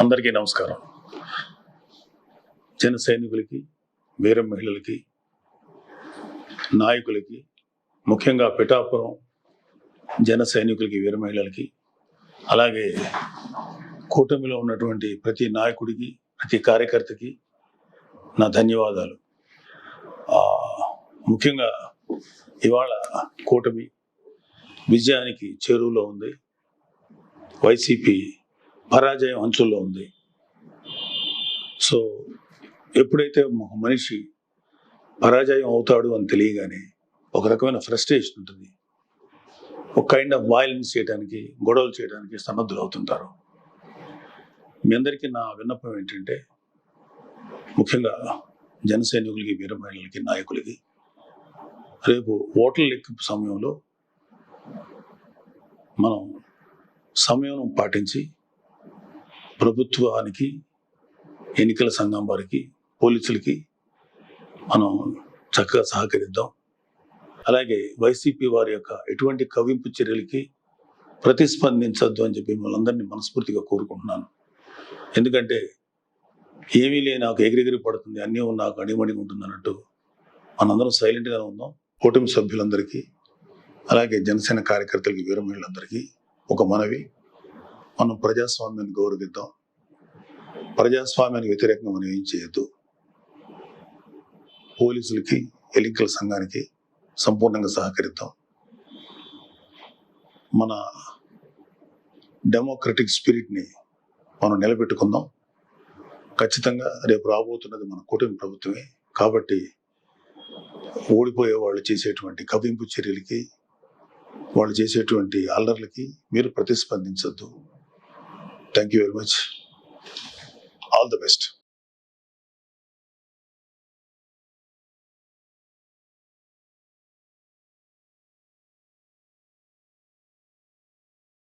అందరికీ నమస్కారం. జన సైనికులకి, వీర మహిళలకి, నాయకులకి, ముఖ్యంగా పిఠాపురం జన సైనికులకి, వీర మహిళలకి, అలాగే కూటమిలో ఉన్నటువంటి ప్రతి నాయకుడికి, ప్రతి కార్యకర్తకి నా ధన్యవాదాలు. ముఖ్యంగా ఇవాళ కూటమి విజయానికి చేరువలో ఉంది. వైసీపీ పరాజయం అంచుల్లో ఉంది. సో ఎప్పుడైతే మనిషి పరాజయం అవుతాడు అని తెలియగానే ఒక రకమైన ఫ్రస్ట్రేషన్ ఉంటుంది. ఒక కైండ్ ఆఫ్ వైలెన్స్ చేయడానికి, గొడవలు చేయడానికి సన్నద్ధులు అవుతుంటారు. మీ అందరికీ నా విన్నపం ఏంటంటే, ముఖ్యంగా జన సైనికులకి, వీర మహిళలకి, నాయకులకి, రేపు ఓట్ల లెక్కింపు సమయంలో మనం సమయం పాటించి ప్రభుత్వానికి, ఎన్నికల సంఘం వారికి, పోలీసులకి మనం చక్కగా సహకరిద్దాం. అలాగే వైసీపీ వారి యొక్క ఎటువంటి కవింపు చర్యలకి ప్రతిస్పందించద్దు అని చెప్పి మిమ్మల్ని అందరినీ మనస్ఫూర్తిగా కోరుకుంటున్నాను. ఎందుకంటే ఏమీ లేని నాకు ఎగిరెగిరి పడుతుంది, అన్నీ నాకు అడిమడిగి ఉంటుంది అన్నట్టు మనందరం సైలెంట్గానే ఉందాం. కూటమి సభ్యులందరికీ, అలాగే జనసేన కార్యకర్తలకి, వీర మహిళలందరికీ ఒక మనవి, మనం ప్రజాస్వామ్యాన్ని గౌరవిద్దాం. ప్రజాస్వామ్యానికి వ్యతిరేకంగా మనం ఏం చేయొద్దు. పోలీసులకి, ఎన్నికల సంఘానికి సంపూర్ణంగా సహకరిద్దాం. మన డెమోక్రటిక్ స్పిరిట్ని మనం నిలబెట్టుకుందాం. ఖచ్చితంగా రేపు రాబోతున్నది మన కూటమి ప్రభుత్వమే. కాబట్టి ఓడిపోయే వాళ్ళు చేసేటువంటి కవింపు చర్యలకి, వాళ్ళు చేసేటువంటి అల్లర్లకి మీరు ప్రతిస్పందించద్దు. Thank you very much. All the best.